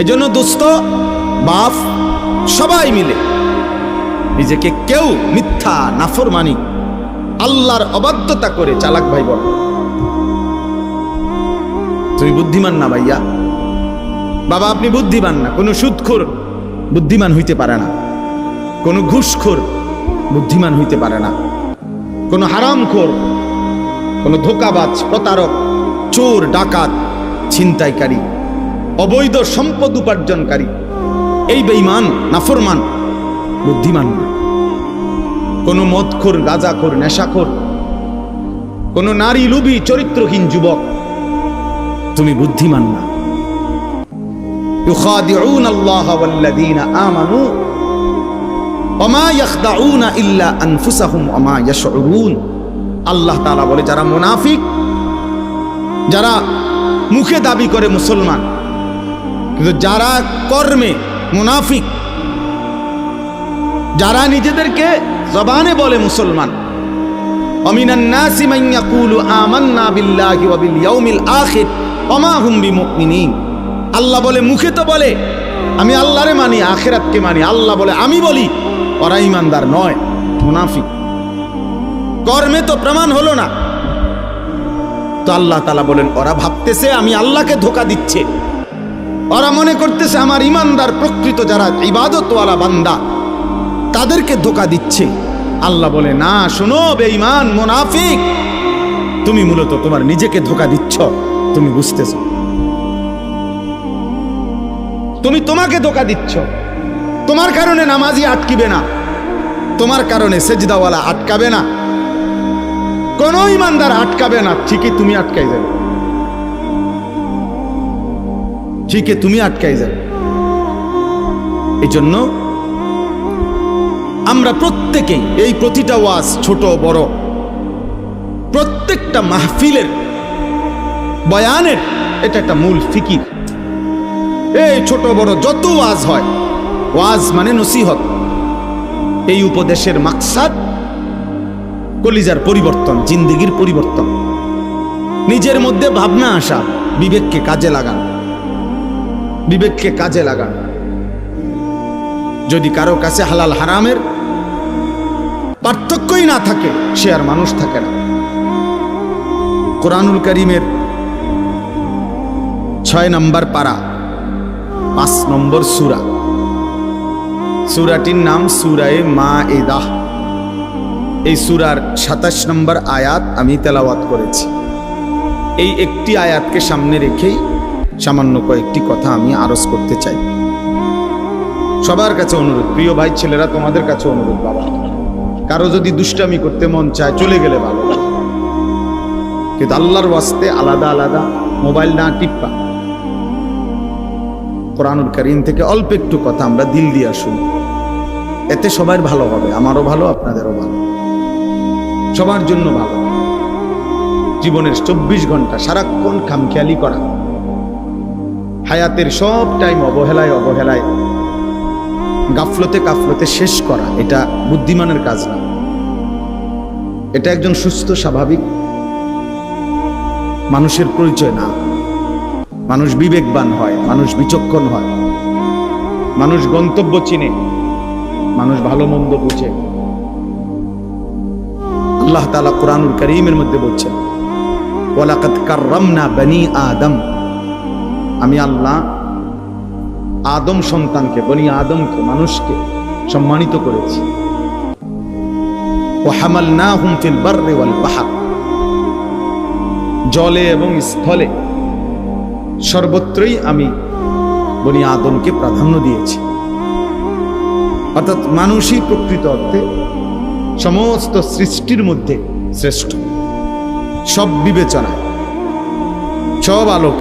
এজন্য দোস্ত বাপ সবাই মিলে নিজেকে কেউ মিথ্যা নাফরমানি আল্লাহর অবাধ্যতা করে চালাক ভাই বল, তুমি বুদ্ধিমান না ভাইয়া, বাবা আপনি বুদ্ধিমান না। কোনো সুদখোর বুদ্ধিমান হইতে পারে না, কোনো ঘুষখোর বুদ্ধিমান হইতে পারে না, কোনো হারামখোর, কোনো ধোঁকাবাজ, প্রতারক, চোর, ডাকাত, ছিনতাইকারী, অবৈধ সম্পদ উপার্জনকারী, এই বেঈমান নাফরমান বুদ্ধিমান না। কোনো মদখোর, গাঁজাখোর, নেশাখোর, কোনো নারী লোভী চরিত্রহীন যুবক তুমি বুদ্ধিমান না। يخادعون الله والذين آمنوا وما يخدعون إلا أنفسهم وما يشعرون। আল্লাহ তাআলা বলে যারা মুনাফিক, যারা মুখে দাবি করে মুসলমান কিন্তু যারা কর্মে মুনাফিক, যারা নিজেদেরকে জবানে বলে মুসলমান, আমিনান নাসি মান ইয়াকুলু আমান্না বিল্লাহি ওয়া বিল ইয়াউমিল আখির ওয়া মা হুম বিমুমিনিন। আল্লাহ বলে মুখে তো বলে আমি আল্লাহরে মানি, আখিরাতকে মানি, আল্লাহ বলে আমি বলি, ওরা ঈমানদার নয়, মুনাফিক। কর্মে তো প্রমাণ হলো না, তো আল্লাহ তাআলা বলেন ওরা ভাবতেছে আমি আল্লাহকে ধোঁকা দিচ্ছে, ওরা মনে করতেছে আমার ঈমানদার প্রকৃত যারা ইবাদতওয়ালা বান্দা তাদেরকে ধোঁকা দিচ্ছে। আল্লাহ বলে না, শোনো বেঈমান মুনাফিক, তুমি মূলত তোমার নিজেকে ধোঁকা দিচ্ছ, তুমি বুঝতেছো, তুমি তোমাকে ধোঁকা দিচ্ছ। তোমার কারণে নামাজি আটকিবে না, তোমার কারণে সেজদাওয়ালা আটকাবে না, কোন ঈমানদার আটকাবে না, ঠিকই তুমি আটকাই যাবে, ঠিকই তুমি আটকাই যাবে। এই জন্য আমরা প্রত্যেকেই এই প্রতিটা ওয়াজ ছোট বড় প্রত্যেকটা মাহফিলের বয়ানের এটা একটা মূল ফিকির। এই ছোট বড় যত ওয়াজ হয়, ওয়াজ মানে নসিহত, এই উপদেশের মাকসাদ কলিজার পরিবর্তন, জিন্দেগির পরিবর্তন, নিজের মধ্যে ভাবনা আসা, বিবেককে কাজে লাগান, বিবেককে কাজে লাগান। যদি কারো কাছে হালাল হারামের পার্থক্যই না থাকে সে আর মানুষ থাকে না। কোরআনুল কারীমের 6 নম্বর পারা 5 নম্বর সূরা, সূরাটির নাম সূরায়ে মাঈদা। এই সূরার 27 নম্বর আয়াত আমি তেলাওয়াত করেছি। এই একটি আয়াতকে সামনে রেখেই সামান্য কয়েকটি কথা আমি আরজ করতে চাই। সবার কাছে অনুরোধ, প্রিয় ভাই ছেলেরা তোমাদের কাছে অনুরোধ, বাবা কারো যদি দুষ্টামি করতে মন চায় চলে গেলে ভালো, কিন্তু আল্লাহর ওয়াস্তে আলাদা আলাদা মোবাইল না টিপ্পা, কোরআনুল কারীম থেকে অল্প একটু কথা আমরা দিল দিয়ে শুনি, এতে সবার ভালো হবে, আমারও ভালো, আপনাদেরও ভালো, সবার জন্য ভালো। জীবনের 24 ঘন্টা সারাক্ষণ খামখেয়ালি করা, হায়াতের সব টাইম অবহেলায় অবহেলায় গাফলতে কাফলতে শেষ করা, এটা বুদ্ধিমানের কাজ না। এটা একজন সুস্থ স্বাভাবিক মানুষের পরিচয় না। মানুষ বিবেকবান হয়, মানুষ বিচক্ষণ হয়, মানুষ গন্তব্য চিনে, মানুষ ভালো মন্দ বুঝে। আল্লাহ তাআলা কোরআনুল কারীমের মধ্যে বলছেন ওয়ালাকাদ কাররামনা বনি আদম, আমি আল্লাহ আদম সন্তানকে, বনি আদমকে, মানুষকে সম্মানিত করেছি। ওয়া হামালনাহুম ফিল বাররি ওয়াল বাহর, জলে এবং স্থলে সর্বত্রই আমি বনি আদমকে প্রাধান্য দিয়েছি। অর্থাৎ মানুষই প্রকৃত অর্থে সমস্ত সৃষ্টির মধ্যে শ্রেষ্ঠ, সব বিবেচনায়, সব আলোক